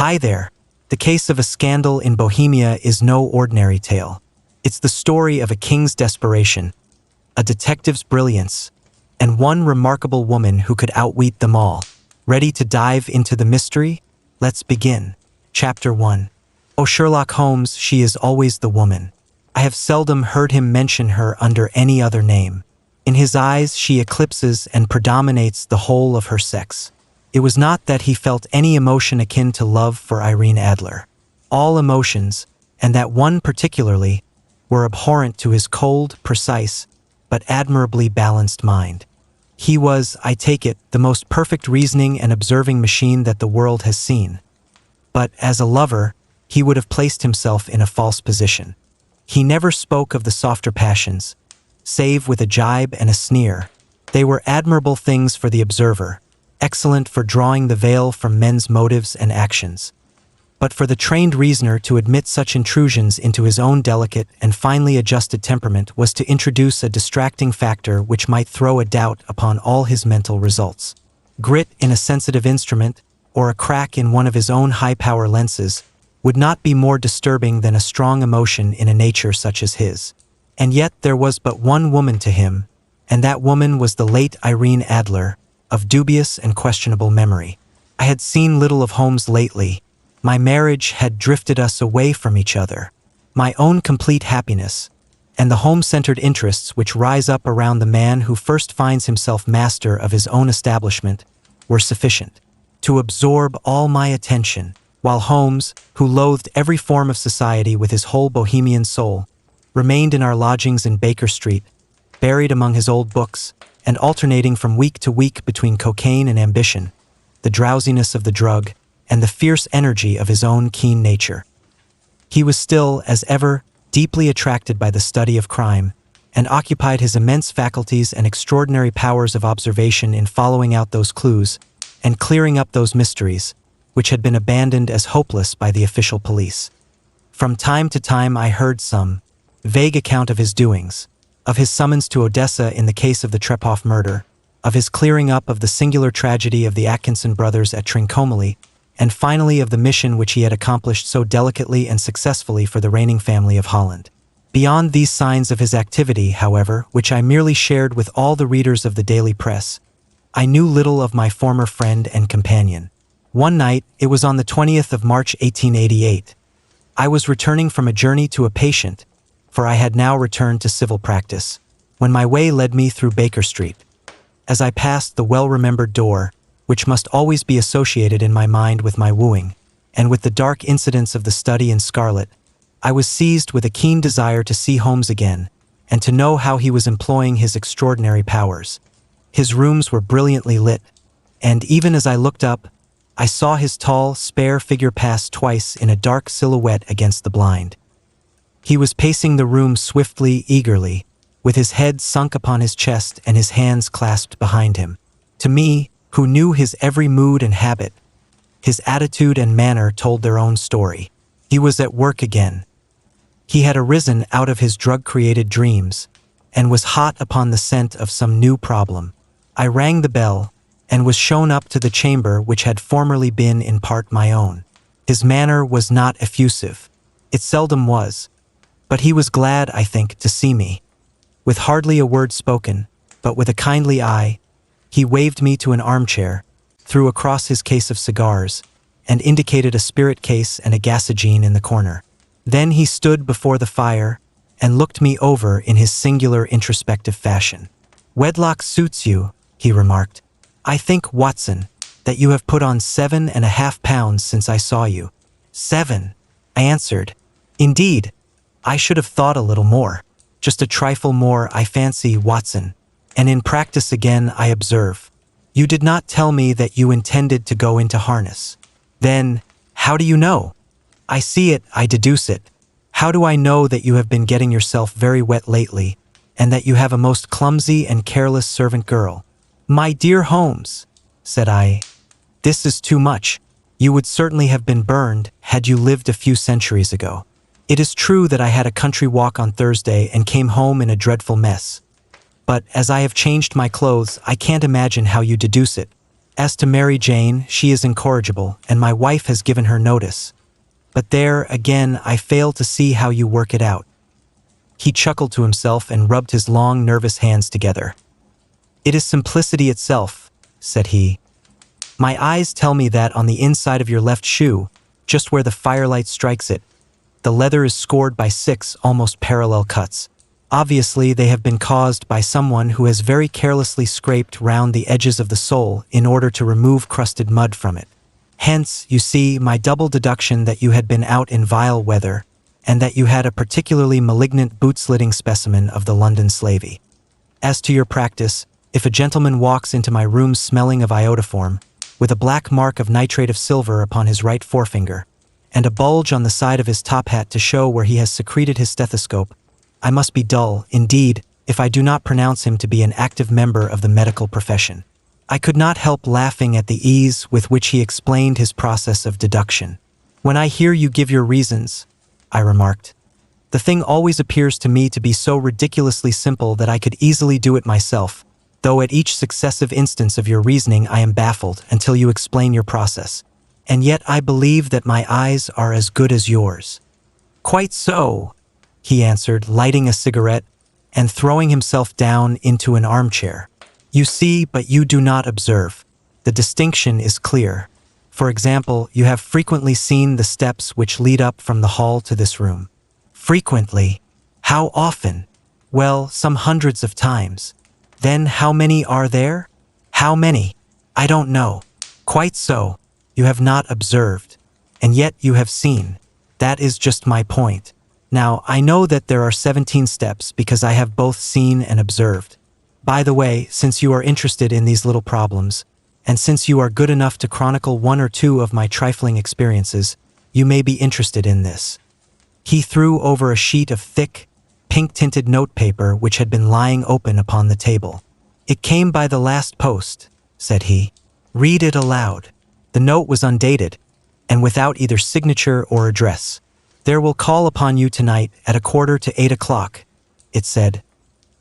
Hi there. The case of a scandal in Bohemia is no ordinary tale. It's the story of a king's desperation, a detective's brilliance, and one remarkable woman who could outwit them all. Ready to dive into the mystery? Let's begin. Chapter 1. Oh, Sherlock Holmes, she is always the woman. I have seldom heard him mention her under any other name. In his eyes, she eclipses and predominates the whole of her sex. It was not that he felt any emotion akin to love for Irene Adler. All emotions, and that one particularly, were abhorrent to his cold, precise, but admirably balanced mind. He was, I take it, the most perfect reasoning and observing machine that the world has seen. But as a lover, he would have placed himself in a false position. He never spoke of the softer passions, save with a jibe and a sneer. They were admirable things for the observer, excellent for drawing the veil from men's motives and actions. But for the trained reasoner to admit such intrusions into his own delicate and finely adjusted temperament was to introduce a distracting factor which might throw a doubt upon all his mental results. Grit in a sensitive instrument, or a crack in one of his own high-power lenses, would not be more disturbing than a strong emotion in a nature such as his. And yet there was but one woman to him, and that woman was the late Irene Adler, of dubious and questionable memory. I had seen little of Holmes lately. My marriage had drifted us away from each other. My own complete happiness, and the home-centered interests which rise up around the man who first finds himself master of his own establishment, were sufficient to absorb all my attention, while Holmes, who loathed every form of society with his whole Bohemian soul, remained in our lodgings in Baker Street, buried among his old books, and alternating from week to week between cocaine and ambition, the drowsiness of the drug, and the fierce energy of his own keen nature. He was still, as ever, deeply attracted by the study of crime, and occupied his immense faculties and extraordinary powers of observation in following out those clues, and clearing up those mysteries, which had been abandoned as hopeless by the official police. From time to time I heard some vague account of his doings, of his summons to Odessa in the case of the Trepoff murder, of his clearing up of the singular tragedy of the Atkinson brothers at Trincomalee, and finally of the mission which he had accomplished so delicately and successfully for the reigning family of Holland. Beyond these signs of his activity, however, which I merely shared with all the readers of the daily press, I knew little of my former friend and companion. One night, it was on the 20th of March 1888, I was returning from a journey to a patient, for I had now returned to civil practice, when my way led me through Baker Street. As I passed the well-remembered door, which must always be associated in my mind with my wooing, and with the dark incidents of the study in scarlet, I was seized with a keen desire to see Holmes again, and to know how he was employing his extraordinary powers. His rooms were brilliantly lit, and even as I looked up, I saw his tall, spare figure pass twice in a dark silhouette against the blind. He was pacing the room swiftly, eagerly, with his head sunk upon his chest and his hands clasped behind him. To me, who knew his every mood and habit, his attitude and manner told their own story. He was at work again. He had arisen out of his drug-created dreams, and was hot upon the scent of some new problem. I rang the bell, and was shown up to the chamber which had formerly been in part my own. His manner was not effusive. It seldom was. But he was glad, I think, to see me. With hardly a word spoken, but with a kindly eye, he waved me to an armchair, threw across his case of cigars, and indicated a spirit case and a gasogene in the corner. Then he stood before the fire, and looked me over in his singular introspective fashion. "Wedlock suits you," he remarked. "I think, Watson, that you have put on 7.5 pounds since I saw you." "7," I answered. "Indeed, I should have thought a little more. Just a trifle more, I fancy, Watson. And in practice again, I observe. You did not tell me that you intended to go into harness." "Then, how do you know?" "I see it, I deduce it. How do I know that you have been getting yourself very wet lately, and that you have a most clumsy and careless servant girl?" "My dear Holmes," said I, "this is too much. You would certainly have been burned had you lived a few centuries ago. It is true that I had a country walk on Thursday and came home in a dreadful mess. But as I have changed my clothes, I can't imagine how you deduce it. As to Mary Jane, she is incorrigible, and my wife has given her notice. But there, again, I fail to see how you work it out." He chuckled to himself and rubbed his long, nervous hands together. "It is simplicity itself," said he. "My eyes tell me that on the inside of your left shoe, just where the firelight strikes it, the leather is scored by 6 almost parallel cuts. Obviously, they have been caused by someone who has very carelessly scraped round the edges of the sole in order to remove crusted mud from it. Hence, you see, my double deduction that you had been out in vile weather, and that you had a particularly malignant boot-slitting specimen of the London slavey. As to your practice, if a gentleman walks into my room smelling of iodoform, with a black mark of nitrate of silver upon his right forefinger, and a bulge on the side of his top hat to show where he has secreted his stethoscope, I must be dull, indeed, if I do not pronounce him to be an active member of the medical profession." I could not help laughing at the ease with which he explained his process of deduction. "When I hear you give your reasons," I remarked, "the thing always appears to me to be so ridiculously simple that I could easily do it myself, though at each successive instance of your reasoning I am baffled until you explain your process. And yet I believe that my eyes are as good as yours." "Quite so," he answered, lighting a cigarette and throwing himself down into an armchair. "You see, but you do not observe. The distinction is clear. For example, you have frequently seen the steps which lead up from the hall to this room." "Frequently? How often?" "Well, some hundreds of times." "Then how many are there?" "How many? I don't know." "Quite so. You have not observed, and yet you have seen. That is just my point. Now, I know that there are 17 steps because I have both seen and observed. By the way, since you are interested in these little problems, and since you are good enough to chronicle 1 or 2 of my trifling experiences, you may be interested in this." He threw over a sheet of thick, pink-tinted notepaper which had been lying open upon the table. "It came by the last post," said he. "Read it aloud." The note was undated, and without either signature or address. "There will call upon you tonight at 7:45, it said.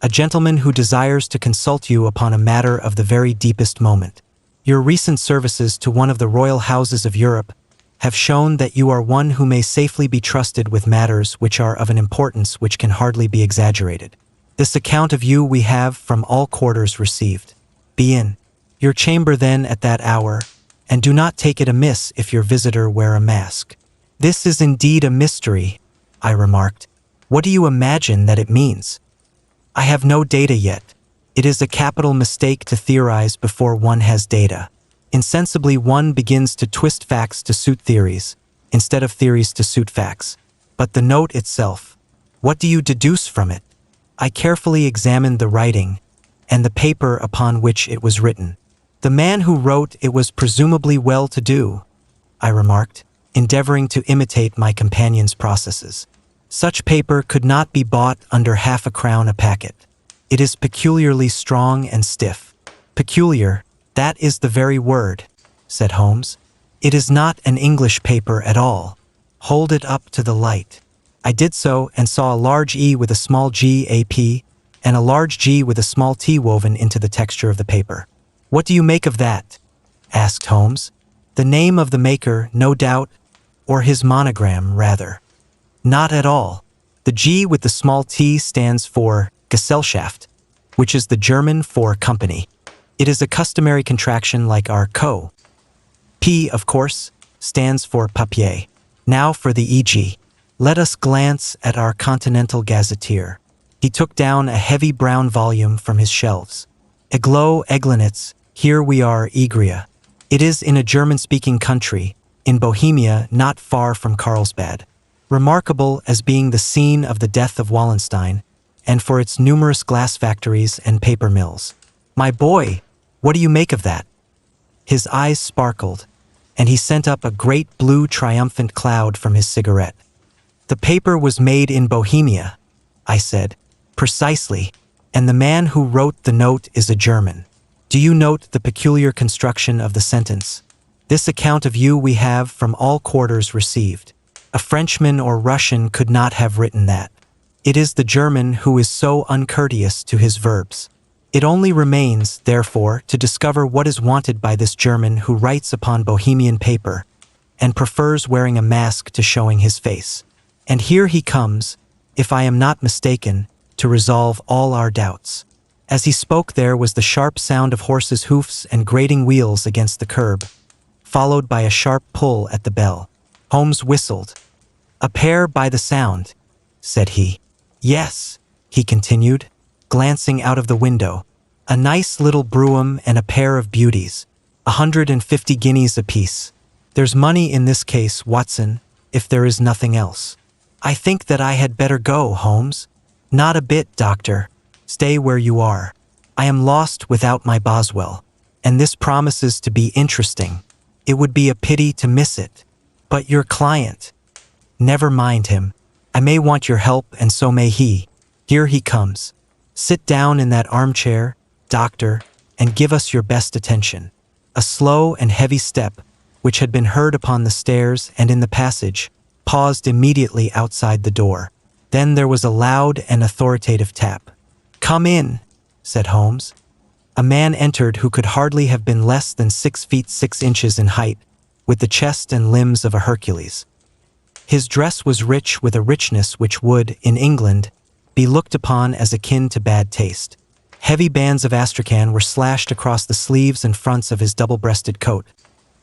"A gentleman who desires to consult you upon a matter of the very deepest moment. Your recent services to one of the royal houses of Europe have shown that you are one who may safely be trusted with matters which are of an importance which can hardly be exaggerated. This account of you we have from all quarters received. Be in your chamber then at that hour, and do not take it amiss if your visitor wear a mask." "This is indeed a mystery," I remarked. "What do you imagine that it means?" "I have no data yet. It is a capital mistake to theorize before one has data. Insensibly one begins to twist facts to suit theories, instead of theories to suit facts. But the note itself, what do you deduce from it?" I carefully examined the writing, and the paper upon which it was written. "The man who wrote it was presumably well-to-do," I remarked, endeavoring to imitate my companion's processes. "Such paper could not be bought under half a crown a packet. It is peculiarly strong and stiff." "Peculiar, that is the very word," said Holmes. "It is not an English paper at all. Hold it up to the light." I did so and saw a large E with a small g AP and a large G with a small t woven into the texture of the paper. "What do you make of that?" asked Holmes. "The name of the maker, no doubt, or his monogram, rather." "Not at all. The G with the small t stands for Gesellschaft, which is the German for company. It is a customary contraction like our co. P, of course, stands for papier. Now for the e.g. Let us glance at our Continental Gazetteer." He took down a heavy brown volume from his shelves. "Eglo Eglinitz, here we are, Igria. It is in a German-speaking country, in Bohemia, not far from Carlsbad. Remarkable as being the scene of the death of Wallenstein, and for its numerous glass factories and paper mills. My boy, what do you make of that?" His eyes sparkled, and he sent up a great blue triumphant cloud from his cigarette. "The paper was made in Bohemia," I said. "Precisely, and the man who wrote the note is a German. Do you note the peculiar construction of the sentence? This account of you we have from all quarters received. A Frenchman or Russian could not have written that. It is the German who is so uncourteous to his verbs." It only remains, therefore, to discover what is wanted by this German who writes upon Bohemian paper and prefers wearing a mask to showing his face. And here he comes, if I am not mistaken, to resolve all our doubts." As he spoke, there was the sharp sound of horses' hoofs and grating wheels against the curb, followed by a sharp pull at the bell. Holmes whistled. "A pair by the sound," said he. "Yes," he continued, glancing out of the window. "A nice little brougham and a pair of beauties. 150 guineas apiece. There's money in this case, Watson, if there is nothing else." "I think that I had better go, Holmes." "Not a bit, Doctor. Stay where you are. I am lost without my Boswell, and this promises to be interesting. It would be a pity to miss it. But your client—" "Never mind him. I may want your help, and so may he. Here he comes. Sit down in that armchair, Doctor, and give us your best attention." A slow and heavy step, which had been heard upon the stairs and in the passage, paused immediately outside the door. Then there was a loud and authoritative tap. "Come in," said Holmes. A man entered who could hardly have been less than 6 feet 6 inches in height, with the chest and limbs of a Hercules. His dress was rich with a richness which would, in England, be looked upon as akin to bad taste. Heavy bands of astrakhan were slashed across the sleeves and fronts of his double-breasted coat,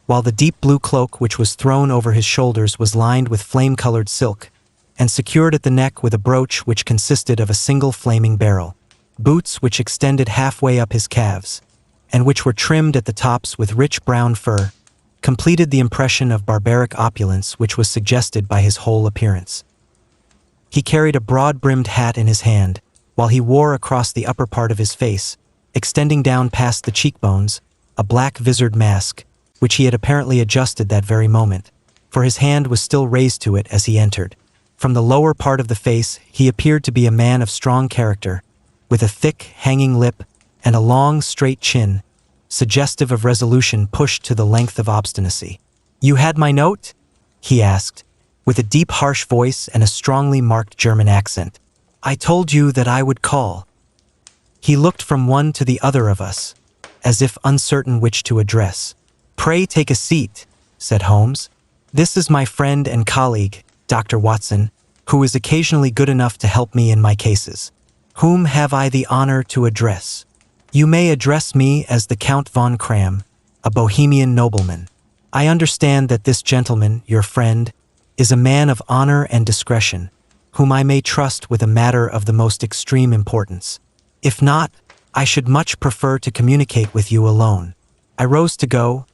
while the deep blue cloak which was thrown over his shoulders was lined with flame-colored silk, and secured at the neck with a brooch which consisted of a single flaming barrel. Boots which extended halfway up his calves, and which were trimmed at the tops with rich brown fur, completed the impression of barbaric opulence which was suggested by his whole appearance. He carried a broad-brimmed hat in his hand, while he wore across the upper part of his face, extending down past the cheekbones, a black visored mask, which he had apparently adjusted that very moment, for his hand was still raised to it as he entered. From the lower part of the face he appeared to be a man of strong character, with a thick, hanging lip and a long, straight chin, suggestive of resolution pushed to the length of obstinacy. "You had my note?" he asked, with a deep, harsh voice and a strongly marked German accent. "I told you that I would call." He looked from one to the other of us, as if uncertain which to address. "Pray take a seat," said Holmes. "This is my friend and colleague, Dr. Watson, who is occasionally good enough to help me in my cases. Whom have I the honor to address?" "You may address me as the Count von Kram, a Bohemian nobleman. I understand that this gentleman, your friend, is a man of honor and discretion, whom I may trust with a matter of the most extreme importance. If not, I should much prefer to communicate with you alone." I rose to go,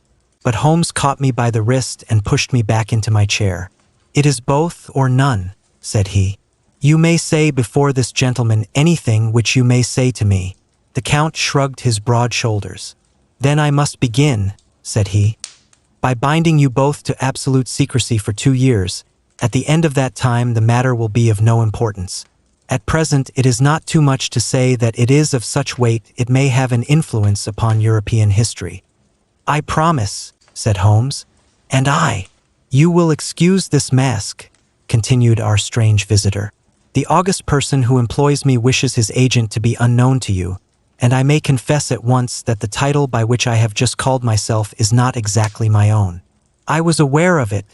but Holmes caught me by the wrist and pushed me back into my chair. "It is both or none," said he. "You may say before this gentleman anything which you may say to me." The Count shrugged his broad shoulders. "Then I must begin," said he, "by binding you both to absolute secrecy for 2 years. At the end of that time the matter will be of no importance. At present it is not too much to say that it is of such weight it may have an influence upon European history." "I promise," said Holmes. "And I." "You will excuse this mask," continued our strange visitor. "The august person who employs me wishes his agent to be unknown to you, and I may confess at once that the title by which I have just called myself is not exactly my own." "I was aware of it,"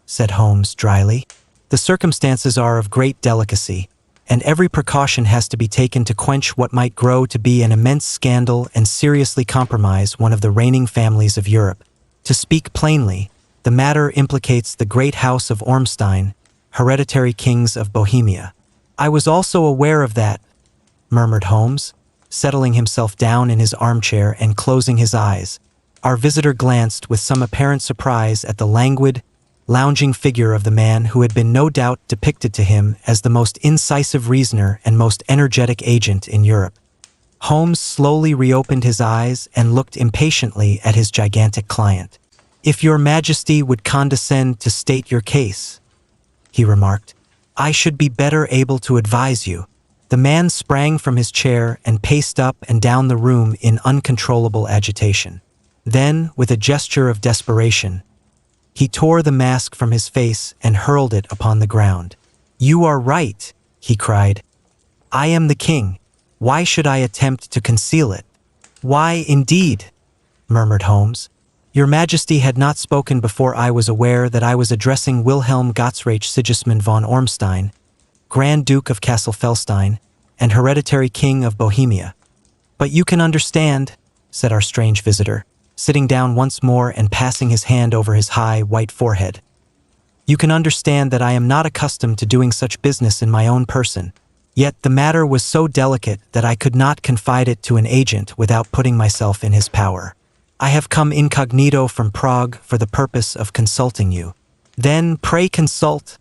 said Holmes dryly. "The circumstances are of great delicacy, and every precaution has to be taken to quench what might grow to be an immense scandal and seriously compromise one of the reigning families of Europe. To speak plainly, the matter implicates the great house of Ormstein, hereditary kings of Bohemia." "I was also aware of that," murmured Holmes, settling himself down in his armchair and closing his eyes. Our visitor glanced with some apparent surprise at the languid, lounging figure of the man who had been no doubt depicted to him as the most incisive reasoner and most energetic agent in Europe. Holmes slowly reopened his eyes and looked impatiently at his gigantic client. "If your Majesty would condescend to state your case," he remarked, "I should be better able to advise you." The man sprang from his chair and paced up and down the room in uncontrollable agitation. Then, with a gesture of desperation, he tore the mask from his face and hurled it upon the ground. "You are right," he cried. "I am the king. Why should I attempt to conceal it? Why, indeed, murmured Holmes. Your Majesty had not spoken before I was aware that I was addressing Wilhelm Gottsreich Sigismund von Ormstein, Grand Duke of Kassel-Felstein, and hereditary King of Bohemia. But you can understand, said our strange visitor, sitting down once more and passing his hand over his high, white forehead. You can understand that I am not accustomed to doing such business in my own person, yet the matter was so delicate that I could not confide it to an agent without putting myself in his power. I have come incognito from Prague for the purpose of consulting you. Then pray consult,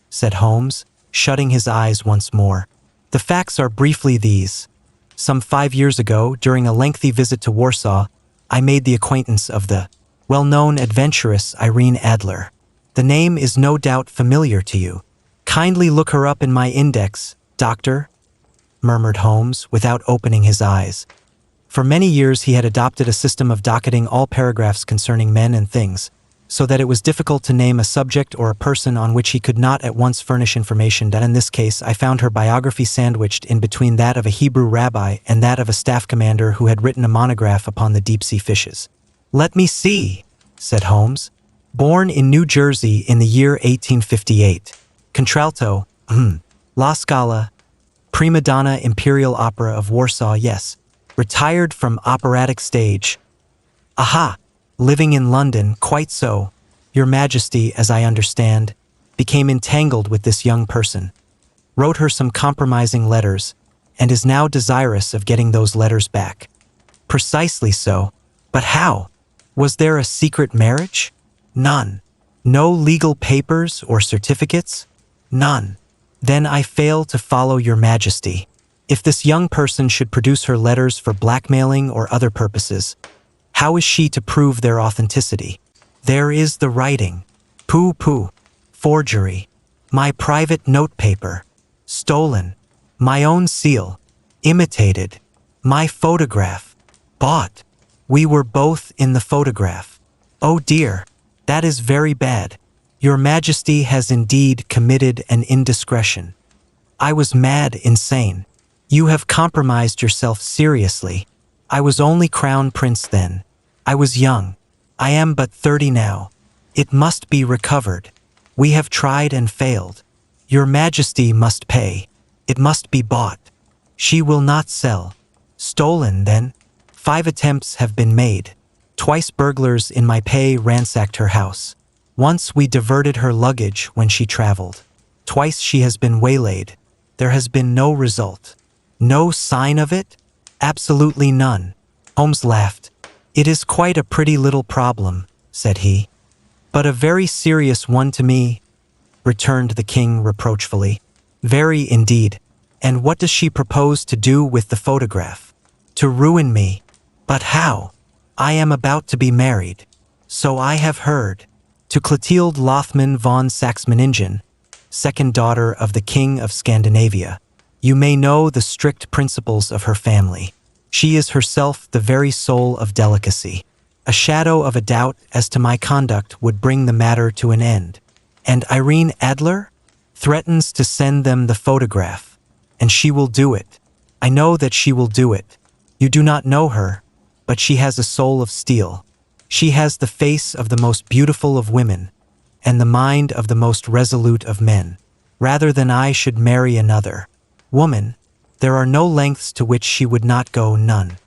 said Holmes, shutting his eyes once more. The facts are briefly these. Some 5 years ago, during a lengthy visit to Warsaw, I made the acquaintance of the well-known adventuress Irene Adler. The name is no doubt familiar to you. Kindly look her up in my index, Doctor, murmured Holmes without opening his eyes. For many years he had adopted a system of docketing all paragraphs concerning men and things, so that it was difficult to name a subject or a person on which he could not at once furnish information. That in this case I found her biography sandwiched in between that of a Hebrew rabbi and that of a staff commander who had written a monograph upon the deep-sea fishes. Let me see, said Holmes. Born in New Jersey in the year 1858. Contralto, La Scala, prima donna Imperial Opera of Warsaw, yes. Retired from operatic stage. Aha! Living in London, quite so. Your Majesty, as I understand, became entangled with this young person, wrote her some compromising letters, and is now desirous of getting those letters back. Precisely so. But how? Was there a secret marriage? None. No legal papers or certificates? None. Then I fail to follow your Majesty. If this young person should produce her letters for blackmailing or other purposes, how is she to prove their authenticity? There is the writing. Pooh. Forgery. My private notepaper. Stolen. My own seal. Imitated. My photograph. Bought. We were both in the photograph. Oh dear, that is very bad. Your Majesty has indeed committed an indiscretion. I was mad, insane. You have compromised yourself seriously. I was only crown prince then. I was young. I am but 30 now. It must be recovered. We have tried and failed. Your Majesty must pay. It must be bought. She will not sell. Stolen, then? 5 attempts have been made. Twice burglars in my pay ransacked her house. Once we diverted her luggage when she traveled. Twice she has been waylaid. There has been no result. No sign of it? Absolutely none. Holmes laughed. It is quite a pretty little problem, said he. But a very serious one to me, returned the king reproachfully. Very indeed. And what does she propose to do with the photograph? To ruin me. But how? I am about to be married. So I have heard. To Clotilde Lothman von Saxe-Meiningen, second daughter of the King of Scandinavia. You may know the strict principles of her family. She is herself the very soul of delicacy. A shadow of a doubt as to my conduct would bring the matter to an end. And Irene Adler threatens to send them the photograph. And she will do it. I know that she will do it. You do not know her, but she has a soul of steel. She has the face of the most beautiful of women, and the mind of the most resolute of men. Rather than I should marry another woman, there are no lengths to which she would not go, none.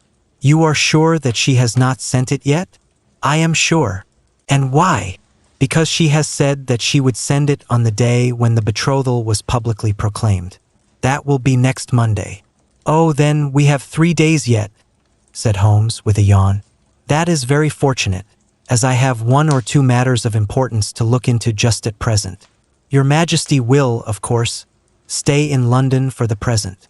You are sure that she has not sent it yet? I am sure. And why? Because she has said that she would send it on the day when the betrothal was publicly proclaimed. That will be next Monday. Oh, then we have 3 days yet, said Holmes with a yawn. That is very fortunate, as I have 1 or 2 matters of importance to look into just at present. Your Majesty will, of course, stay in London for the present.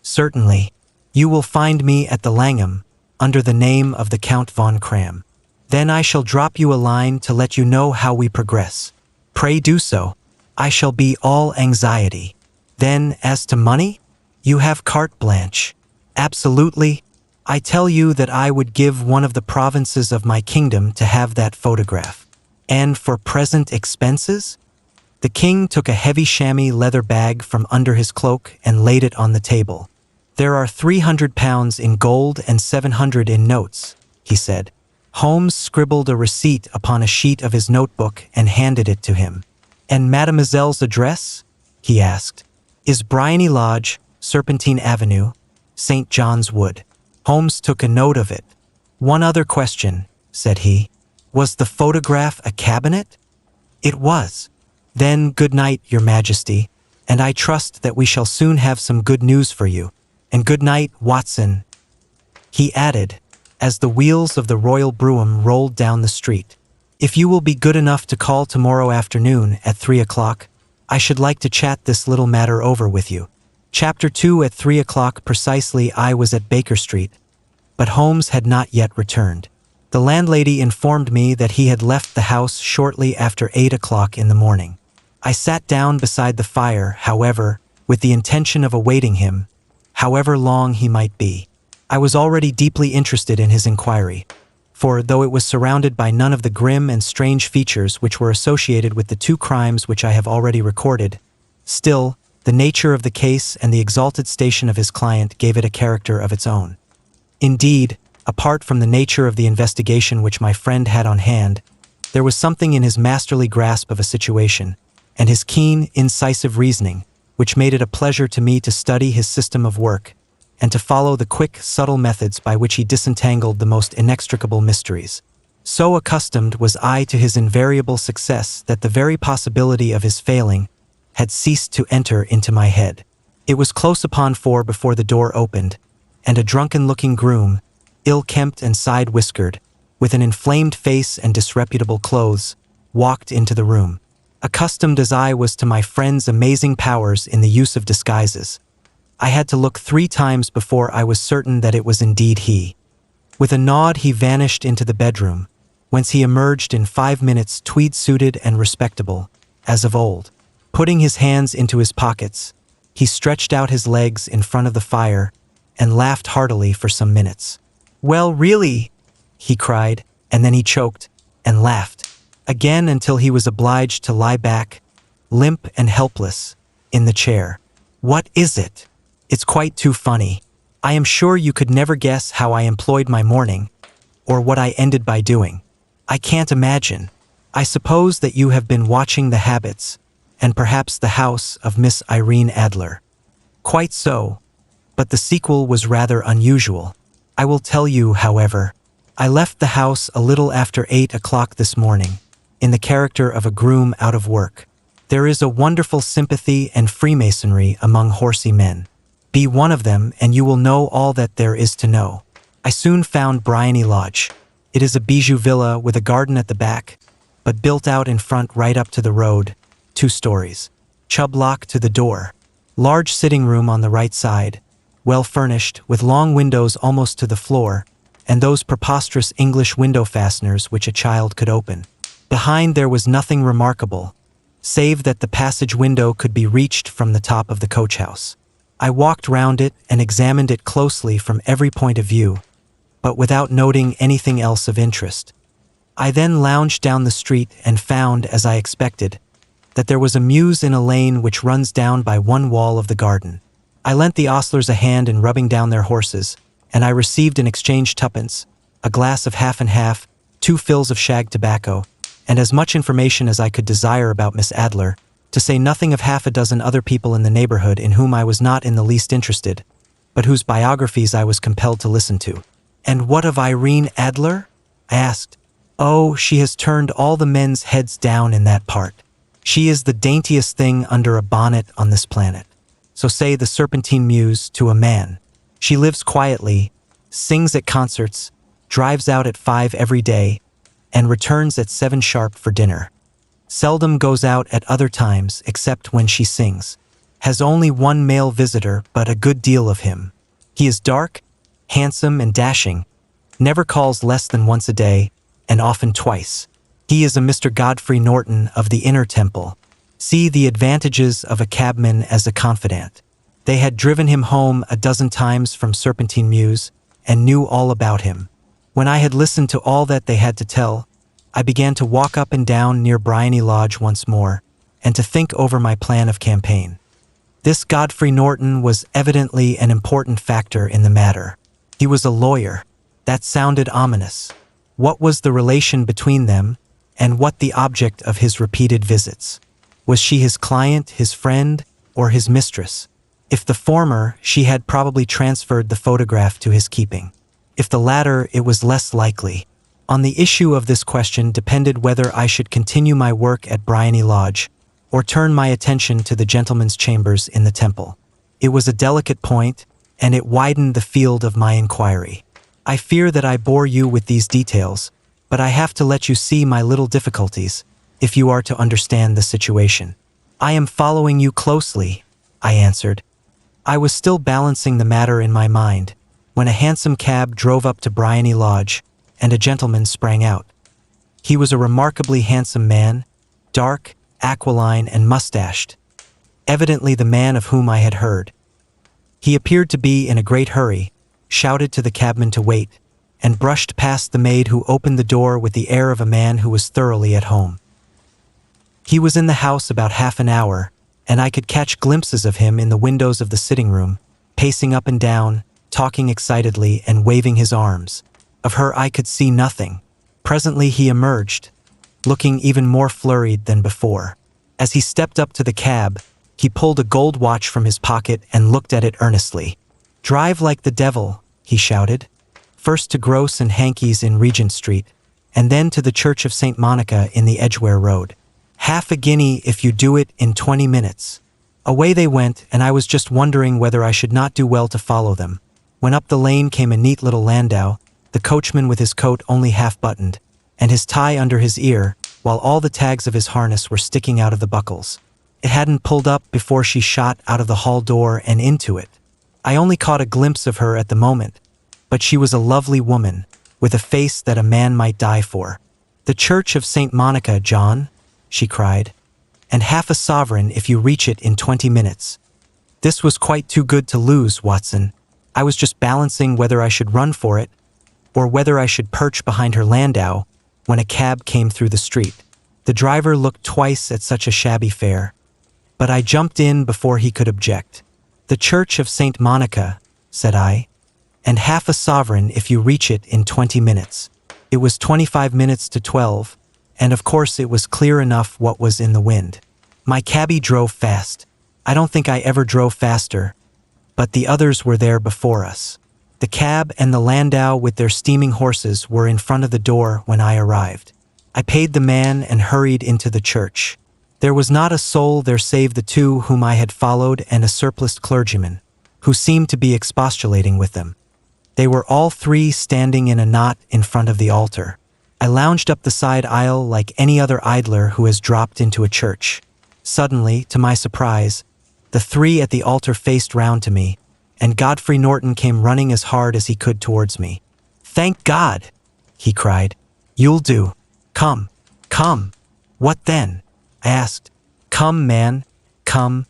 Certainly. You will find me at the Langham, under the name of the Count von Cram. Then I shall drop you a line to let you know how we progress. Pray do so. I shall be all anxiety. Then, as to money, you have carte blanche. Absolutely. I tell you that I would give one of the provinces of my kingdom to have that photograph. And for present expenses? The king took a heavy chamois leather bag from under his cloak and laid it on the table. "There are £300 in gold and 700 in notes," he said. Holmes scribbled a receipt upon a sheet of his notebook and handed it to him. "And Mademoiselle's address?" he asked. "Is Bryony Lodge, Serpentine Avenue, St. John's Wood." Holmes took a note of it. "One other question," said he. "Was the photograph a cabinet?" "It was." "Then good night, Your Majesty, and I trust that we shall soon have some good news for you. And good night, Watson," he added, as the wheels of the royal brougham rolled down the street. "If you will be good enough to call tomorrow afternoon at 3 o'clock, I should like to chat this little matter over with you." Chapter 2. At 3 o'clock precisely I was at Baker Street, but Holmes had not yet returned. The landlady informed me that he had left the house shortly after 8 o'clock in the morning. I sat down beside the fire, however, with the intention of awaiting him, however long he might be. I was already deeply interested in his inquiry, for though it was surrounded by none of the grim and strange features which were associated with the two crimes which I have already recorded, still, the nature of the case and the exalted station of his client gave it a character of its own. Indeed, apart from the nature of the investigation which my friend had on hand, there was something in his masterly grasp of a situation, and his keen, incisive reasoning, which made it a pleasure to me to study his system of work, and to follow the quick, subtle methods by which he disentangled the most inextricable mysteries. So accustomed was I to his invariable success that the very possibility of his failing had ceased to enter into my head. It was close upon 4 before the door opened, and a drunken-looking groom, ill-kempt and side-whiskered, with an inflamed face and disreputable clothes, walked into the room. Accustomed as I was to my friend's amazing powers in the use of disguises, I had to look 3 times before I was certain that it was indeed he. With a nod he vanished into the bedroom, whence he emerged in 5 minutes tweed-suited and respectable, as of old. Putting his hands into his pockets, he stretched out his legs in front of the fire and laughed heartily for some minutes. "Well, really," he cried, and then he choked and laughed again until he was obliged to lie back, limp and helpless, in the chair. "What is it? It's quite too funny. I am sure you could never guess how I employed my morning, or what I ended by doing. I can't imagine. I suppose that you have been watching the habits, and perhaps the house of Miss Irene Adler." "Quite so, but the sequel was rather unusual. I will tell you, however. I left the house a little after 8 o'clock this morning, in the character of a groom out of work. There is a wonderful sympathy and freemasonry among horsey men. Be one of them and you will know all that there is to know. I soon found Bryony Lodge. It is a bijou villa with a garden at the back, but built out in front right up to the road, 2 stories. Chubb lock to the door. Large sitting room on the right side, well furnished, with long windows almost to the floor, and those preposterous English window fasteners which a child could open. Behind there was nothing remarkable, save that the passage window could be reached from the top of the coach-house. I walked round it and examined it closely from every point of view, but without noting anything else of interest. I then lounged down the street and found, as I expected, that there was a mews in a lane which runs down by one wall of the garden. I lent the ostlers a hand in rubbing down their horses, and I received in exchange 2d, a glass of half and half, 2 fills of shag tobacco, and as much information as I could desire about Miss Adler, to say nothing of 6 other people in the neighborhood in whom I was not in the least interested, but whose biographies I was compelled to listen to. "And what of Irene Adler?" I asked. "Oh, she has turned all the men's heads down in that part. She is the daintiest thing under a bonnet on this planet. So say the Serpentine Muse to a man. She lives quietly, sings at concerts, drives out at 5 every day, and returns at 7 sharp for dinner. Seldom goes out at other times except when she sings. Has only 1 male visitor, but a good deal of him. He is dark, handsome, and dashing, never calls less than once a day, and often twice. He is a Mr. Godfrey Norton of the Inner Temple. See the advantages of a cabman as a confidant. They had driven him home 12 times from Serpentine Mews, and knew all about him. When I had listened to all that they had to tell, I began to walk up and down near Bryony Lodge once more, and to think over my plan of campaign. This Godfrey Norton was evidently an important factor in the matter. He was a lawyer. That sounded ominous. What was the relation between them, and what the object of his repeated visits? Was she his client, his friend, or his mistress? If the former, she had probably transferred the photograph to his keeping. If the latter, it was less likely. On the issue of this question depended whether I should continue my work at Bryony Lodge, or turn my attention to the gentleman's chambers in the temple. It was a delicate point, and it widened the field of my inquiry. I fear that I bore you with these details, but I have to let you see my little difficulties, if you are to understand the situation. I am following you closely, I answered. I was still balancing the matter in my mind, when a hansom cab drove up to Bryony Lodge, and a gentleman sprang out. He was a remarkably handsome man, dark, aquiline, and mustached, evidently the man of whom I had heard. He appeared to be in a great hurry, shouted to the cabman to wait, and brushed past the maid who opened the door with the air of a man who was thoroughly at home. He was in the house about half an hour, and I could catch glimpses of him in the windows of the sitting room, pacing up and down, talking excitedly and waving his arms. Of her I could see nothing. Presently he emerged, looking even more flurried than before. As he stepped up to the cab, he pulled a gold watch from his pocket and looked at it earnestly. "Drive like the devil," he shouted. "First to Gross and Hankey's in Regent Street, and then to the Church of St. Monica in the Edgware Road. Half a guinea if you do it in 20 minutes. Away they went, and I was just wondering whether I should not do well to follow them, when up the lane came a neat little landau, the coachman with his coat only half buttoned, and his tie under his ear, while all the tags of his harness were sticking out of the buckles. It hadn't pulled up before she shot out of the hall door and into it. I only caught a glimpse of her at the moment, but she was a lovely woman, with a face that a man might die for. "The Church of St. Monica, John," she cried, "and half a sovereign if you reach it in 20 minutes. This was quite too good to lose, Watson. I was just balancing whether I should run for it, or whether I should perch behind her landau, when a cab came through the street. The driver looked twice at such a shabby fare, but I jumped in before he could object. "The Church of St. Monica," said I, "and half a sovereign if you reach it in 20 minutes. It was 25 minutes to 12, and of course it was clear enough what was in the wind. My cabby drove fast. I don't think I ever drove faster, but the others were there before us. The cab and the landau with their steaming horses were in front of the door when I arrived. I paid the man and hurried into the church. There was not a soul there save the two whom I had followed and a surpliced clergyman, who seemed to be expostulating with them. They were all three standing in a knot in front of the altar. I lounged up the side aisle like any other idler who has dropped into a church. Suddenly, to my surprise, the three at the altar faced round to me, and Godfrey Norton came running as hard as he could towards me. "Thank God!" he cried. "You'll do. Come, come." "What then?" I asked. "Come, man, come.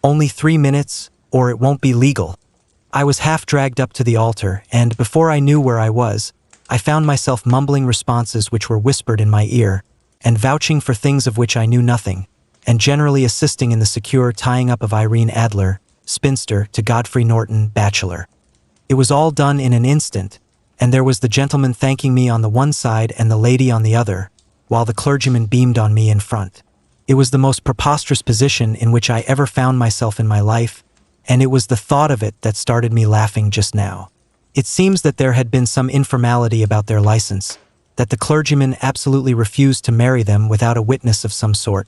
Only 3 minutes, or it won't be legal." I was half dragged up to the altar, and before I knew where I was, I found myself mumbling responses which were whispered in my ear, and vouching for things of which I knew nothing, and generally assisting in the secure tying up of Irene Adler, spinster, to Godfrey Norton, bachelor. It was all done in an instant, and there was the gentleman thanking me on the one side and the lady on the other, while the clergyman beamed on me in front. It was the most preposterous position in which I ever found myself in my life, and it was the thought of it that started me laughing just now. It seems that there had been some informality about their license, that the clergyman absolutely refused to marry them without a witness of some sort,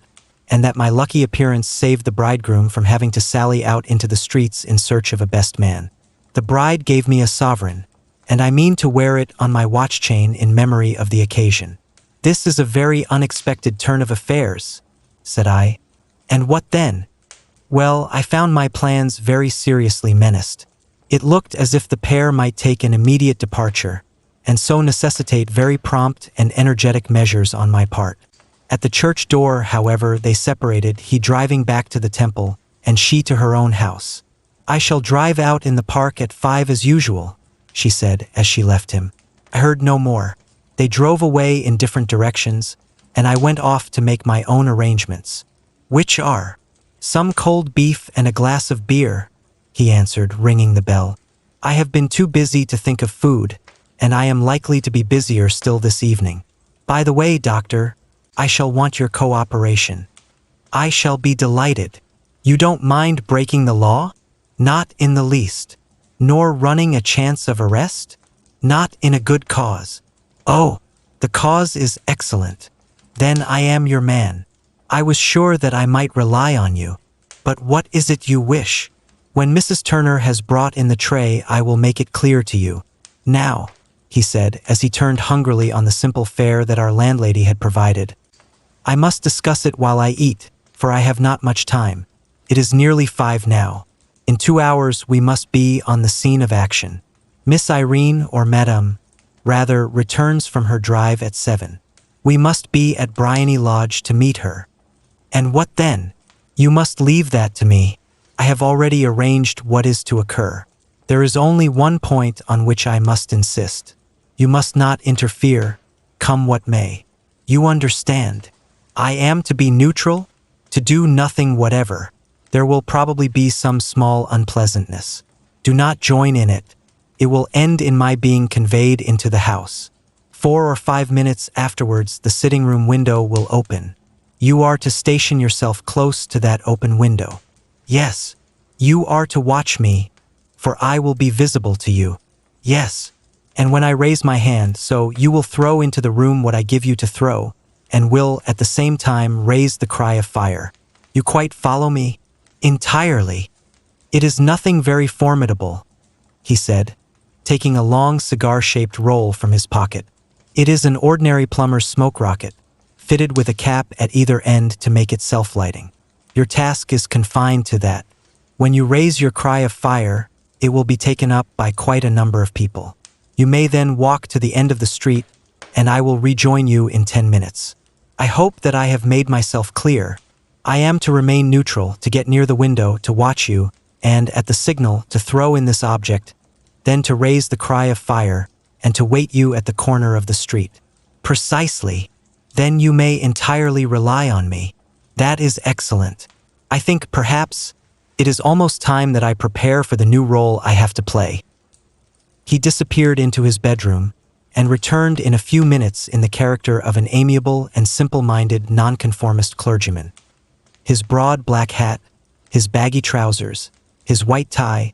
and that my lucky appearance saved the bridegroom from having to sally out into the streets in search of a best man. The bride gave me a sovereign, and I mean to wear it on my watch chain in memory of the occasion. "This is a very unexpected turn of affairs," said I. "And what then?" "Well, I found my plans very seriously menaced. It looked as if the pair might take an immediate departure, and so necessitate very prompt and energetic measures on my part. At the church door, however, they separated, he driving back to the temple, and she to her own house. "I shall drive out in the park at 5 as usual," she said as she left him. I heard no more. They drove away in different directions, and I went off to make my own arrangements. "Which are?" Some cold beef and a glass of beer, he answered, ringing the bell. I have been too busy to think of food, and I am likely to be busier still this evening. By the way, doctor, I shall want your cooperation. I shall be delighted. You don't mind breaking the law? Not in the least. Nor running a chance of arrest? Not in a good cause. Oh, the cause is excellent. Then I am your man. I was sure that I might rely on you. But what is it you wish? When Mrs. Turner has brought in the tray, I will make it clear to you. Now, he said, as he turned hungrily on the simple fare that our landlady had provided. I must discuss it while I eat, for I have not much time. It is nearly 5 now. In 2 hours we must be on the scene of action. Miss Irene, or Madame, rather, returns from her drive at 7. We must be at Bryony Lodge to meet her. And what then? You must leave that to me. I have already arranged what is to occur. There is only one point on which I must insist. You must not interfere, come what may. You understand. I am to be neutral, to do nothing whatever. There will probably be some small unpleasantness. Do not join in it. It will end in my being conveyed into the house. 4 or 5 minutes afterwards, the sitting room window will open. You are to station yourself close to that open window. Yes, you are to watch me, for I will be visible to you. Yes, and when I raise my hand, so you will throw into the room what I give you to throw, and will at the same time raise the cry of fire. You quite follow me? Entirely. It is nothing very formidable, he said, taking a long cigar-shaped roll from his pocket. It is an ordinary plumber's smoke rocket, fitted with a cap at either end to make it self-lighting. Your task is confined to that. When you raise your cry of fire, it will be taken up by quite a number of people. You may then walk to the end of the street, and I will rejoin you in 10 minutes. I hope that I have made myself clear. I am to remain neutral, to get near the window, to watch you, and, at the signal, to throw in this object, then to raise the cry of fire, and to wait you at the corner of the street. Precisely. Then you may entirely rely on me. That is excellent. I think, perhaps, it is almost time that I prepare for the new role I have to play. He disappeared into his bedroom, and returned in a few minutes in the character of an amiable and simple-minded nonconformist clergyman. His broad black hat, his baggy trousers, his white tie,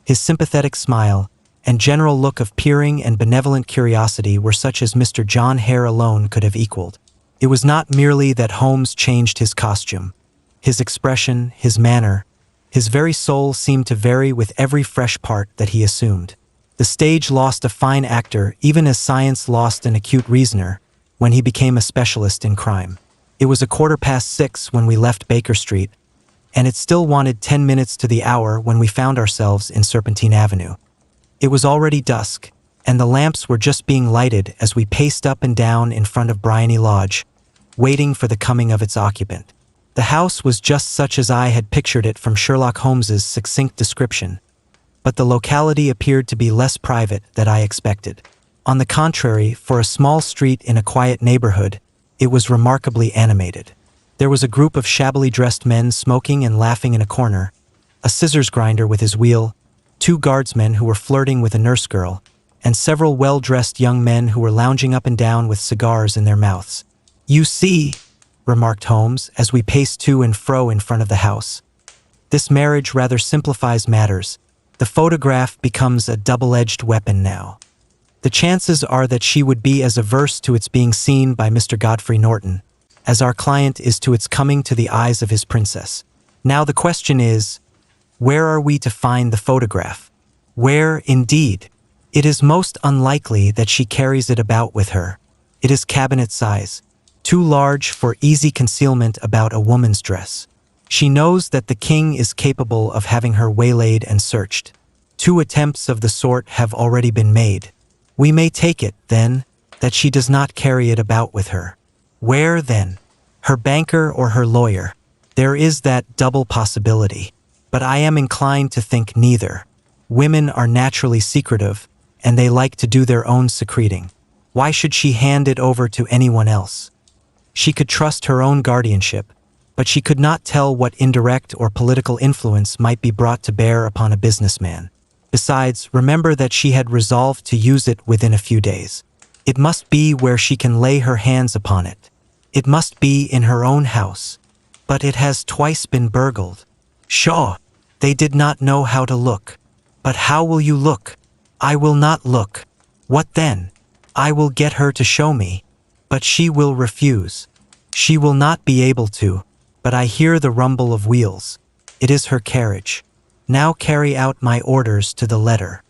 his sympathetic smile, and general look of peering and benevolent curiosity were such as Mr. John Hare alone could have equaled. It was not merely that Holmes changed his costume. His expression, his manner, his very soul seemed to vary with every fresh part that he assumed. The stage lost a fine actor even as science lost an acute reasoner when he became a specialist in crime. It was 6:15 when we left Baker Street, and it still wanted 10 minutes to the hour when we found ourselves in Serpentine Avenue. It was already dusk, and the lamps were just being lighted as we paced up and down in front of Bryony Lodge, waiting for the coming of its occupant. The house was just such as I had pictured it from Sherlock Holmes's succinct description, but the locality appeared to be less private than I expected. On the contrary, for a small street in a quiet neighborhood, it was remarkably animated. There was a group of shabbily dressed men smoking and laughing in a corner, a scissors grinder with his wheel, 2 guardsmen who were flirting with a nurse girl, and several well-dressed young men who were lounging up and down with cigars in their mouths. "You see," remarked Holmes, as we paced to and fro in front of the house, "this marriage rather simplifies matters. The photograph becomes a double-edged weapon now. The chances are that she would be as averse to its being seen by Mr. Godfrey Norton as our client is to its coming to the eyes of his princess. Now the question is, where are we to find the photograph? Where, indeed? It is most unlikely that she carries it about with her. It is cabinet size, too large for easy concealment about a woman's dress. She knows that the king is capable of having her waylaid and searched. 2 attempts of the sort have already been made. We may take it, then, that she does not carry it about with her. Where, then? Her banker or her lawyer? There is that double possibility. But I am inclined to think neither. Women are naturally secretive, and they like to do their own secreting. Why should she hand it over to anyone else? She could trust her own guardianship, but she could not tell what indirect or political influence might be brought to bear upon a businessman. Besides, remember that she had resolved to use it within a few days. It must be where she can lay her hands upon it. It must be in her own house. But it has twice been burgled. Pshaw! They did not know how to look. But how will you look? I will not look. What then? I will get her to show me. But she will refuse. She will not be able to. But I hear the rumble of wheels. It is her carriage. Now carry out my orders to the letter.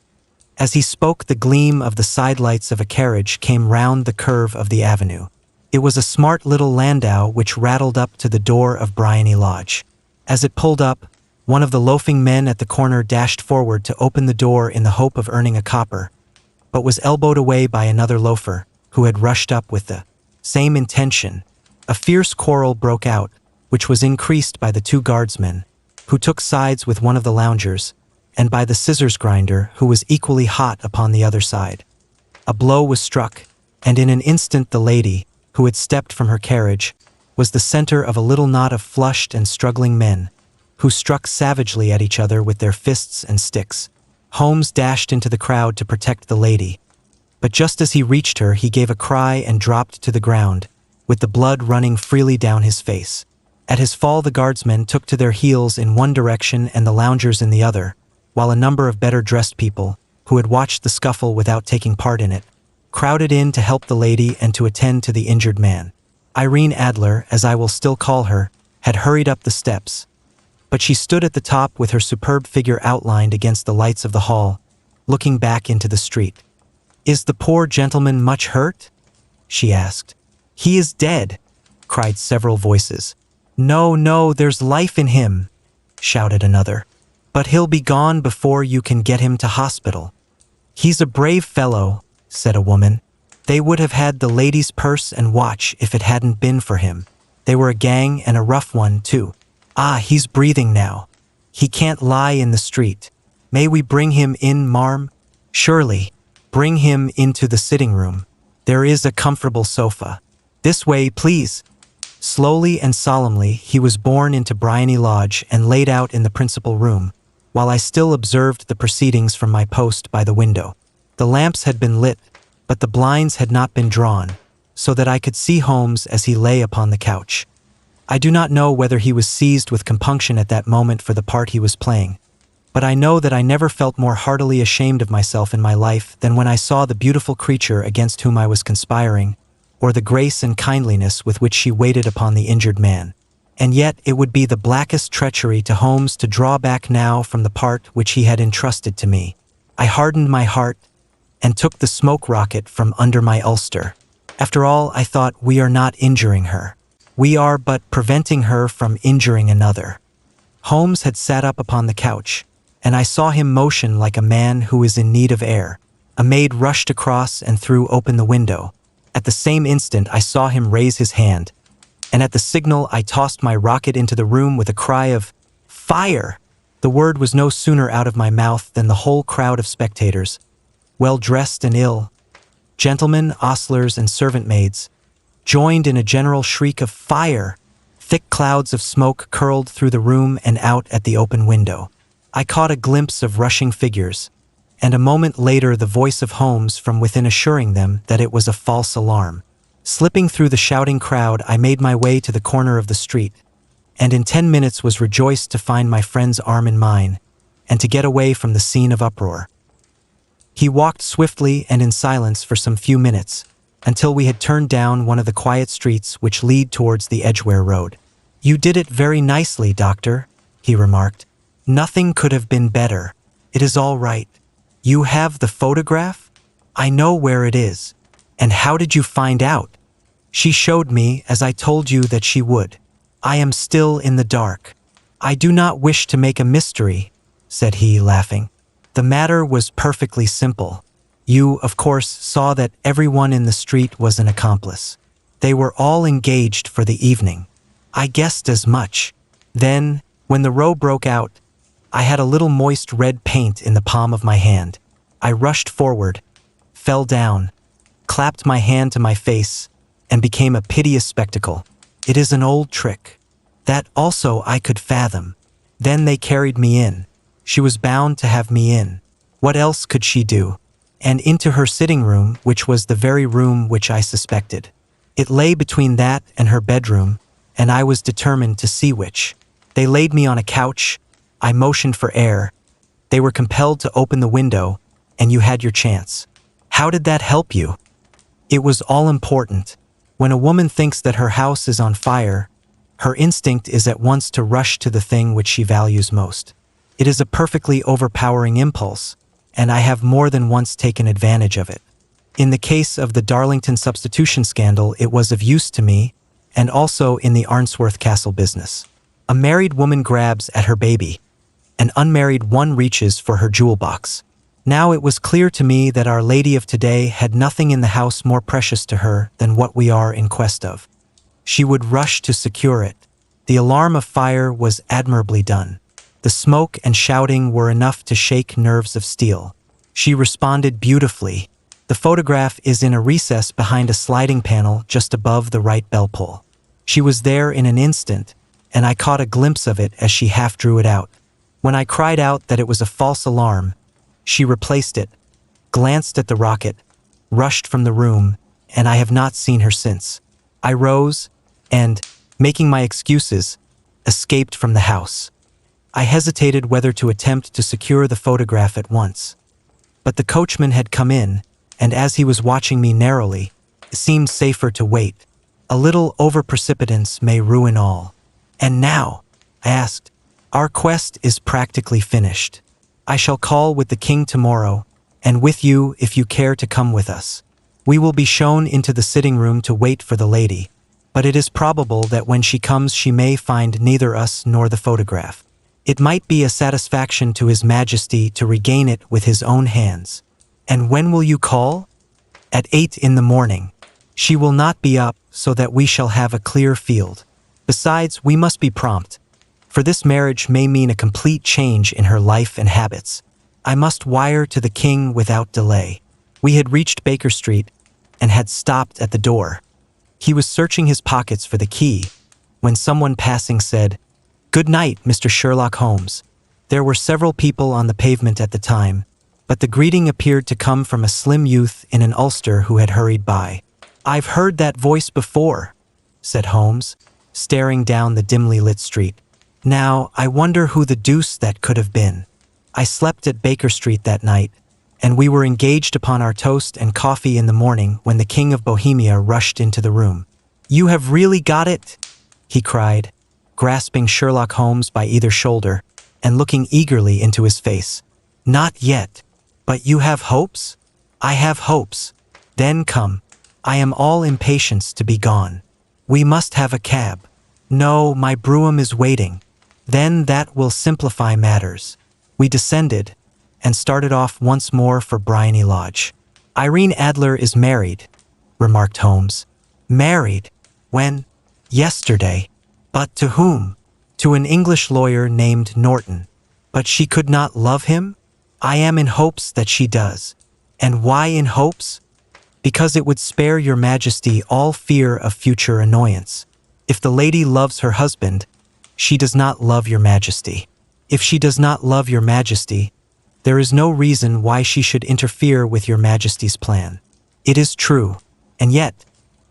As he spoke, the gleam of the sidelights of a carriage came round the curve of the avenue. It was a smart little landau which rattled up to the door of Bryony Lodge. As it pulled up, one of the loafing men at the corner dashed forward to open the door in the hope of earning a copper, but was elbowed away by another loafer, who had rushed up with the same intention. A fierce quarrel broke out, which was increased by the two guardsmen, who took sides with one of the loungers, and by the scissors grinder, who was equally hot upon the other side. A blow was struck, and in an instant the lady, who had stepped from her carriage, was the center of a little knot of flushed and struggling men, who struck savagely at each other with their fists and sticks. Holmes dashed into the crowd to protect the lady, but just as he reached her, he gave a cry and dropped to the ground, with the blood running freely down his face. At his fall, the guardsmen took to their heels in one direction and the loungers in the other, while a number of better-dressed people, who had watched the scuffle without taking part in it, crowded in to help the lady and to attend to the injured man. Irene Adler, as I will still call her, had hurried up the steps, but she stood at the top with her superb figure outlined against the lights of the hall, looking back into the street. "Is the poor gentleman much hurt?" she asked. "He is dead," cried several voices. "No, no, there's life in him," shouted another. "But he'll be gone before you can get him to hospital." "He's a brave fellow," said a woman. "They would have had the lady's purse and watch if it hadn't been for him. They were a gang, and a rough one, too. Ah, he's breathing now. He can't lie in the street. May we bring him in, marm?" "Surely. Bring him into the sitting room. There is a comfortable sofa. This way, please." Slowly and solemnly he was borne into Bryony Lodge and laid out in the principal room, while I still observed the proceedings from my post by the window. The lamps had been lit, but the blinds had not been drawn, so that I could see Holmes as he lay upon the couch. I do not know whether he was seized with compunction at that moment for the part he was playing, but I know that I never felt more heartily ashamed of myself in my life than when I saw the beautiful creature against whom I was conspiring, or the grace and kindliness with which she waited upon the injured man. And yet it would be the blackest treachery to Holmes to draw back now from the part which he had entrusted to me. I hardened my heart and took the smoke rocket from under my ulster. After all, I thought, we are not injuring her. We are but preventing her from injuring another. Holmes had sat up upon the couch, and I saw him motion like a man who is in need of air. A maid rushed across and threw open the window. At the same instant I saw him raise his hand, and at the signal I tossed my rocket into the room with a cry of "Fire!" The word was no sooner out of my mouth than the whole crowd of spectators, well-dressed and ill, gentlemen, ostlers, and servant-maids, joined in a general shriek of "Fire!" Thick clouds of smoke curled through the room and out at the open window. I caught a glimpse of rushing figures, and a moment later the voice of Holmes from within assuring them that it was a false alarm. Slipping through the shouting crowd, I made my way to the corner of the street, and in 10 minutes was rejoiced to find my friend's arm in mine, and to get away from the scene of uproar. He walked swiftly and in silence for some few minutes, until we had turned down one of the quiet streets which lead towards the Edgware Road. "You did it very nicely, Doctor," he remarked. "Nothing could have been better. It is all right. You have the photograph? I know where it is. And how did you find out?" "She showed me, as I told you that she would. I am still in the dark. I do not wish to make a mystery," said he, laughing. "The matter was perfectly simple. You, of course, saw that everyone in the street was an accomplice. They were all engaged for the evening. I guessed as much. Then, when the row broke out, I had a little moist red paint in the palm of my hand. I rushed forward, fell down, clapped my hand to my face, and became a piteous spectacle. It is an old trick. That also I could fathom. Then they carried me in. She was bound to have me in. What else could she do? And into her sitting room, which was the very room which I suspected. It lay between that and her bedroom, and I was determined to see which. They laid me on a couch. I motioned for air. They were compelled to open the window, and you had your chance. How did that help you? It was all important. When a woman thinks that her house is on fire, her instinct is at once to rush to the thing which she values most. It is a perfectly overpowering impulse, and I have more than once taken advantage of it. In the case of the Darlington substitution scandal, it was of use to me, and also in the Arnsworth Castle business. A married woman grabs at her baby. An unmarried one reaches for her jewel box. Now it was clear to me that Our Lady of today had nothing in the house more precious to her than what we are in quest of. She would rush to secure it. The alarm of fire was admirably done. The smoke and shouting were enough to shake nerves of steel. She responded beautifully. The photograph is in a recess behind a sliding panel just above the right bell pull. She was there in an instant, and I caught a glimpse of it as she half drew it out. When I cried out that it was a false alarm, she replaced it, glanced at the rocket, rushed from the room, and I have not seen her since. I rose and, making my excuses, escaped from the house. I hesitated whether to attempt to secure the photograph at once. But the coachman had come in, and as he was watching me narrowly, it seemed safer to wait. A little over-precipitance may ruin all. And now, I asked, our quest is practically finished. I shall call with the king tomorrow, and with you if you care to come with us. We will be shown into the sitting room to wait for the lady, but it is probable that when she comes she may find neither us nor the photograph. It might be a satisfaction to His Majesty to regain it with his own hands. And when will you call? At 8 in the morning. She will not be up, so that we shall have a clear field. Besides, we must be prompt, for this marriage may mean a complete change in her life and habits. I must wire to the king without delay. We had reached Baker Street and had stopped at the door. He was searching his pockets for the key when someone passing said, "Good night, Mr. Sherlock Holmes." There were several people on the pavement at the time, but the greeting appeared to come from a slim youth in an ulster who had hurried by. "I've heard that voice before," said Holmes, staring down the dimly lit street. "Now, I wonder who the deuce that could have been. I slept at Baker Street that night, and we were engaged upon our toast and coffee in the morning when the King of Bohemia rushed into the room. You have really got it?" he cried, grasping Sherlock Holmes by either shoulder and looking eagerly into his face. "Not yet. But you have hopes?" "I have hopes." "Then come. I am all impatience to be gone. We must have a cab." "No, my brougham is waiting." "Then that will simplify matters." We descended and started off once more for Briony Lodge. "Irene Adler is married," remarked Holmes. "Married? When?" "Yesterday." "But to whom?" "To an English lawyer named Norton." "But she could not love him?" "I am in hopes that she does." "And why in hopes?" "Because it would spare your Majesty all fear of future annoyance. If the lady loves her husband, she does not love your Majesty. If she does not love your Majesty, there is no reason why she should interfere with your Majesty's plan. It is true, and yet,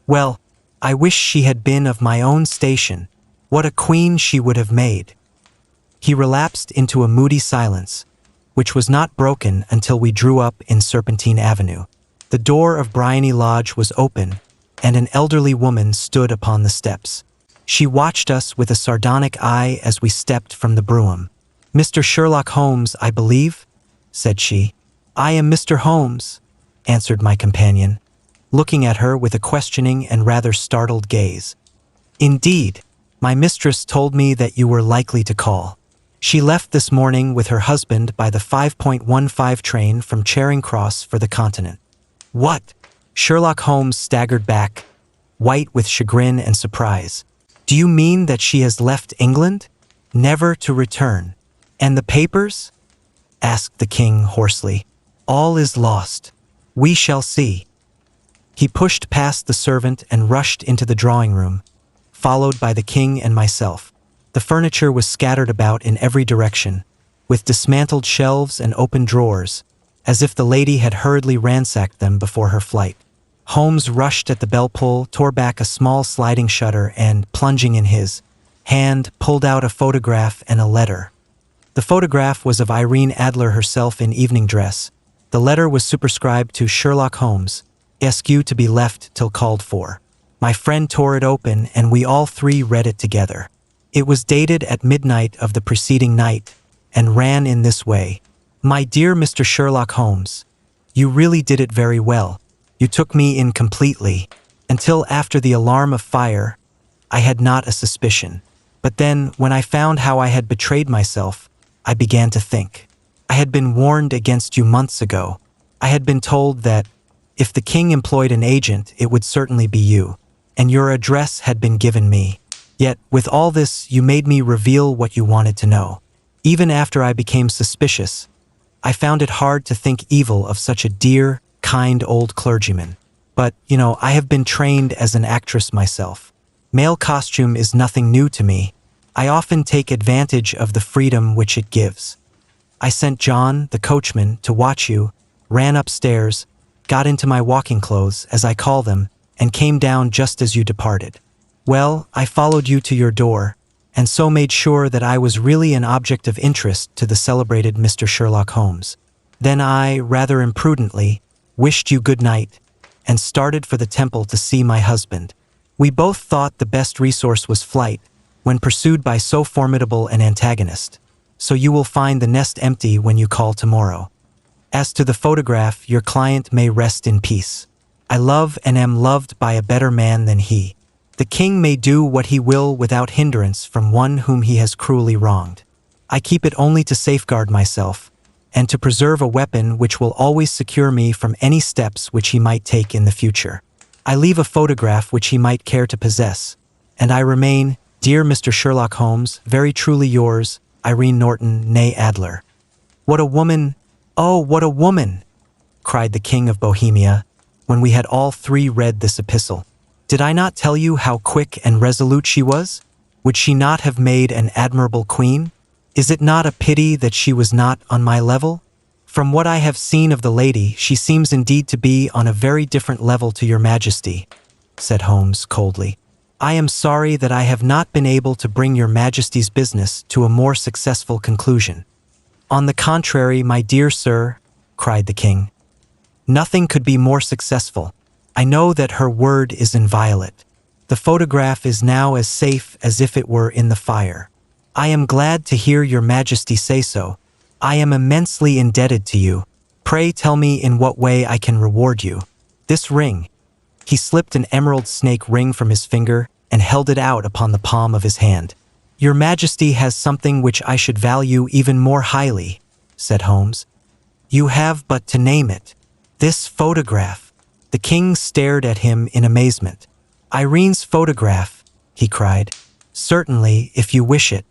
well, I wish she had been of my own station. What a queen she would have made." He relapsed into a moody silence, which was not broken until we drew up in Serpentine Avenue. The door of Briony Lodge was open, and an elderly woman stood upon the steps. She watched us with a sardonic eye as we stepped from the brougham. "Mr. Sherlock Holmes, I believe?" said she. "I am Mr. Holmes," answered my companion, looking at her with a questioning and rather startled gaze. "Indeed, my mistress told me that you were likely to call. She left this morning with her husband by the 5:15 train from Charing Cross for the Continent." "What?" Sherlock Holmes staggered back, white with chagrin and surprise. "Do you mean that she has left England, never to return? And the papers?" asked the king hoarsely. "All is lost. We shall see." He pushed past the servant and rushed into the drawing room, followed by the king and myself. The furniture was scattered about in every direction, with dismantled shelves and open drawers, as if the lady had hurriedly ransacked them before her flight. Holmes rushed at the bell pull, tore back a small sliding shutter, and, plunging in his hand, pulled out a photograph and a letter. The photograph was of Irene Adler herself in evening dress. The letter was superscribed to Sherlock Holmes, SQ to be left till called for. My friend tore it open, and we all three read it together. It was dated at midnight of the preceding night, and ran in this way. My dear Mr. Sherlock Holmes, you really did it very well. You took me in completely. Until after the alarm of fire, I had not a suspicion. But then, when I found how I had betrayed myself, I began to think. I had been warned against you months ago. I had been told that, if the king employed an agent, it would certainly be you. And your address had been given me. Yet, with all this, you made me reveal what you wanted to know. Even after I became suspicious, I found it hard to think evil of such a dear, kind old clergyman. But, I have been trained as an actress myself. Male costume is nothing new to me. I often take advantage of the freedom which it gives. I sent John, the coachman, to watch you, ran upstairs, got into my walking clothes, as I call them, and came down just as you departed. Well, I followed you to your door, and so made sure that I was really an object of interest to the celebrated Mr. Sherlock Holmes. Then I, rather imprudently, wished you good night, and started for the temple to see my husband. We both thought the best resource was flight, when pursued by so formidable an antagonist. So you will find the nest empty when you call tomorrow. As to the photograph, your client may rest in peace. I love and am loved by a better man than he. The king may do what he will without hindrance from one whom he has cruelly wronged. I keep it only to safeguard myself, and to preserve a weapon which will always secure me from any steps which he might take in the future. I leave a photograph which he might care to possess, and I remain, dear Mr. Sherlock Holmes, very truly yours, Irene Norton, née Adler. What a woman! Oh, what a woman! Cried the King of Bohemia, when we had all three read this epistle. Did I not tell you how quick and resolute she was? Would she not have made an admirable queen? Is it not a pity that she was not on my level? From what I have seen of the lady, she seems indeed to be on a very different level to your majesty, said Holmes coldly. I am sorry that I have not been able to bring your majesty's business to a more successful conclusion. On the contrary, my dear sir, cried the king, nothing could be more successful. I know that her word is inviolate. The photograph is now as safe as if it were in the fire. I am glad to hear your majesty say so. I am immensely indebted to you. Pray tell me in what way I can reward you. This ring. He slipped an emerald snake ring from his finger and held it out upon the palm of his hand. Your majesty has something which I should value even more highly, said Holmes. You have but to name it. This photograph. The king stared at him in amazement. Irene's photograph, he cried. Certainly, if you wish it.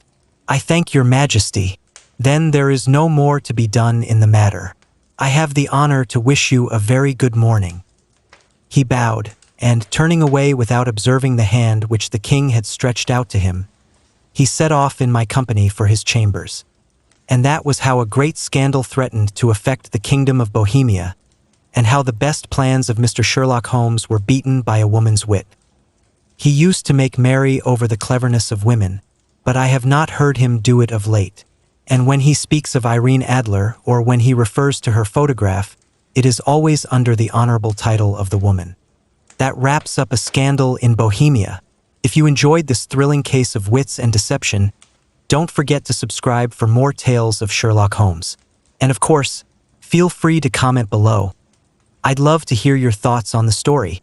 I thank your majesty. Then there is no more to be done in the matter. I have the honor to wish you a very good morning. He bowed, and, turning away without observing the hand which the king had stretched out to him, he set off in my company for his chambers. And that was how a great scandal threatened to affect the kingdom of Bohemia, and how the best plans of Mr. Sherlock Holmes were beaten by a woman's wit. He used to make merry over the cleverness of women, but I have not heard him do it of late. And when he speaks of Irene Adler, or when he refers to her photograph, it is always under the honorable title of the woman. That wraps up a scandal in Bohemia. If you enjoyed this thrilling case of wits and deception, don't forget to subscribe for more tales of Sherlock Holmes. And of course, feel free to comment below. I'd love to hear your thoughts on the story.